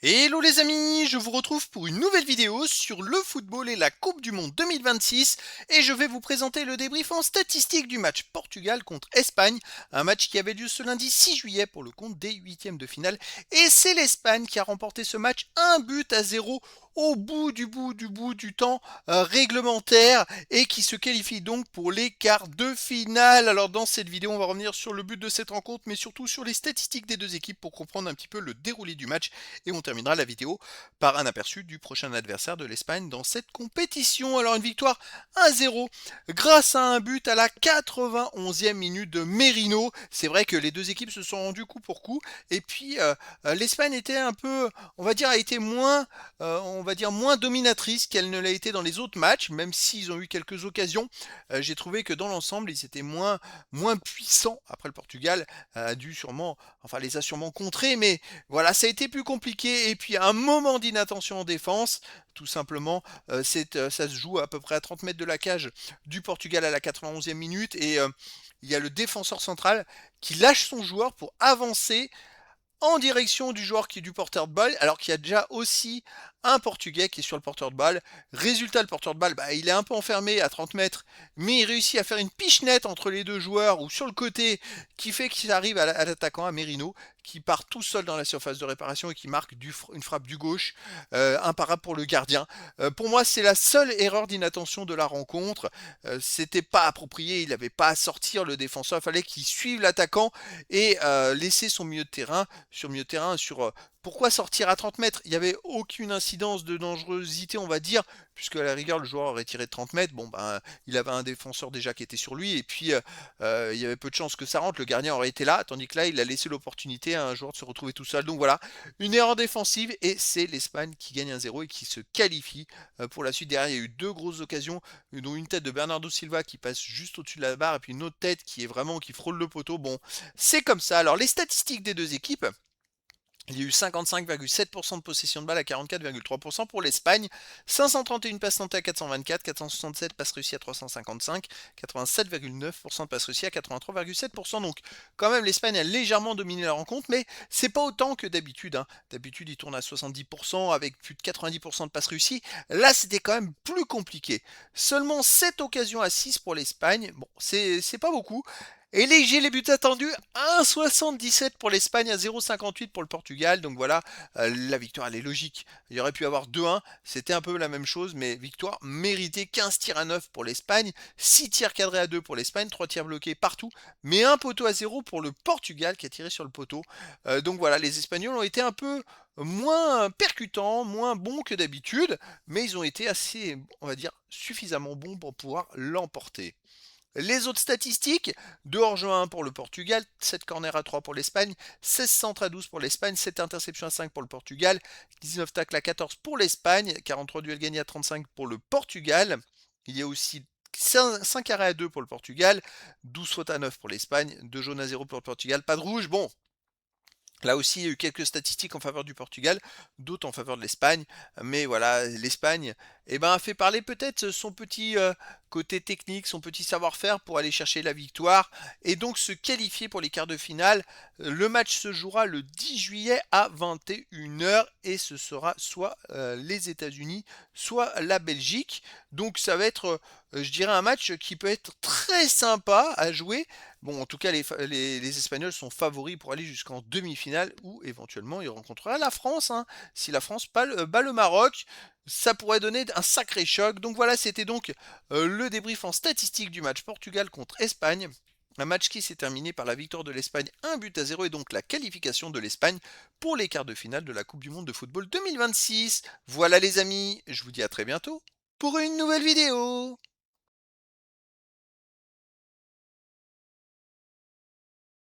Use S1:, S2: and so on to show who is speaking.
S1: Hello les amis, je vous retrouve pour une nouvelle vidéo sur le football et la Coupe du Monde 2026 et je vais vous présenter le débrief en statistique du match Portugal contre Espagne, un match qui avait lieu ce lundi 6 juillet pour le compte des huitièmes de finale et c'est l'Espagne qui a remporté ce match 1 but à 0 au bout du temps réglementaire et qui se qualifie donc pour les quarts de finale. Alors dans cette vidéo on va revenir sur le but de cette rencontre mais surtout sur les statistiques des deux équipes pour comprendre un petit peu le déroulé du match et on terminera la vidéo par un aperçu du prochain adversaire de l'Espagne dans cette compétition. Alors une victoire 1-0 grâce à un but à la 91e minute de Merino. C'est vrai que les deux équipes se sont rendues coup pour coup et puis l'Espagne était un peu, on va dire, a été moins, on va dire moins dominatrice qu'elle ne l'a été dans les autres matchs, même s'ils ont eu quelques occasions. J'ai trouvé que dans l'ensemble ils étaient moins puissants. Après le Portugal a dû sûrement, enfin les a sûrement contrés, mais voilà, ça a été plus compliqué. Et puis un moment d'inattention en défense, tout simplement, ça se joue à peu près à 30 mètres de la cage du Portugal à la 91e minute. Et il y a le défenseur central qui lâche son joueur pour avancer en direction du joueur qui est du porteur de balle, alors qu'il y a déjà aussi un Portugais qui est sur le porteur de balle. Résultat, le porteur de balle, il est un peu enfermé à 30 mètres, mais il réussit à faire une pichenette entre les deux joueurs ou sur le côté qui fait qu'il arrive à l'attaquant, à Merino, qui part tout seul dans la surface de réparation et qui marque une frappe du gauche, imparable pour le gardien. Pour moi, c'est la seule erreur d'inattention de la rencontre. C'était pas approprié, il n'avait pas à sortir le défenseur, il fallait qu'il suive l'attaquant et laisser son milieu de terrain sur pourquoi sortir à 30 mètres. Il n'y avait aucune incidence de dangerosité, on va dire, puisque à la rigueur, le joueur aurait tiré de 30 mètres. Bon, il avait un défenseur déjà qui était sur lui, et puis il y avait peu de chances que ça rentre. Le gardien aurait été là, tandis que là, il a laissé l'opportunité à un joueur de se retrouver tout seul. Donc voilà, une erreur défensive, et c'est l'Espagne qui gagne 1-0 et qui se qualifie pour la suite. Derrière, il y a eu deux grosses occasions, dont une tête de Bernardo Silva qui passe juste au-dessus de la barre, et puis une autre tête qui frôle le poteau. Bon, c'est comme ça. Alors, les statistiques des deux équipes. Il y a eu 55,7% de possession de balle à 44,3% pour l'Espagne, 531 passes tentées à 424, 467 passes réussies à 355, 87,9% de passes réussies à 83,7%. Donc quand même l'Espagne a légèrement dominé la rencontre, mais c'est pas autant que d'habitude. D'habitude il tourne à 70% avec plus de 90% de passes réussies. Là c'était quand même plus compliqué. Seulement 7 occasions à 6 pour l'Espagne. Bon, c'est pas beaucoup. Et les buts attendus, 1,77 pour l'Espagne, à 0,58 pour le Portugal. Donc voilà, la victoire, elle est logique. Il y aurait pu avoir 2-1, c'était un peu la même chose, mais victoire méritée, 15 tirs à 9 pour l'Espagne, 6 tirs cadrés à 2 pour l'Espagne, 3 tirs bloqués partout, mais un poteau à 0 pour le Portugal qui a tiré sur le poteau. Donc voilà, les Espagnols ont été un peu moins percutants, moins bons que d'habitude, mais ils ont été assez, on va dire, suffisamment bons pour pouvoir l'emporter. Les autres statistiques, 2 hors-jeu à 1 pour le Portugal, 7 corners à 3 pour l'Espagne, 16 centres à 12 pour l'Espagne, 7 interceptions à 5 pour le Portugal, 19 tacles à 14 pour l'Espagne, 43 duels gagnés à 35 pour le Portugal. Il y a aussi 5 arrêts à 2 pour le Portugal, 12 fautes à 9 pour l'Espagne, 2 jaunes à 0 pour le Portugal, pas de rouge. Bon, là aussi, il y a eu quelques statistiques en faveur du Portugal, d'autres en faveur de l'Espagne. Mais voilà, l'Espagne a fait parler peut-être son petit côté technique, son petit savoir-faire pour aller chercher la victoire et donc se qualifier pour les quarts de finale. Le match se jouera le 10 juillet à 21 h et ce sera soit les États-Unis, soit la Belgique. Donc ça va être, je dirais, un match qui peut être très sympa à jouer. Bon, en tout cas, les Espagnols sont favoris pour aller jusqu'en demi-finale où éventuellement ils rencontreraient la France. Si la France bat le Maroc, ça pourrait donner un sacré choc. Donc voilà, c'était donc le débrief en statistique du match Portugal contre Espagne. Un match qui s'est terminé par la victoire de l'Espagne 1 but à 0 et donc la qualification de l'Espagne pour les quarts de finale de la Coupe du Monde de football 2026. Voilà les amis, je vous dis à très bientôt pour une nouvelle vidéo.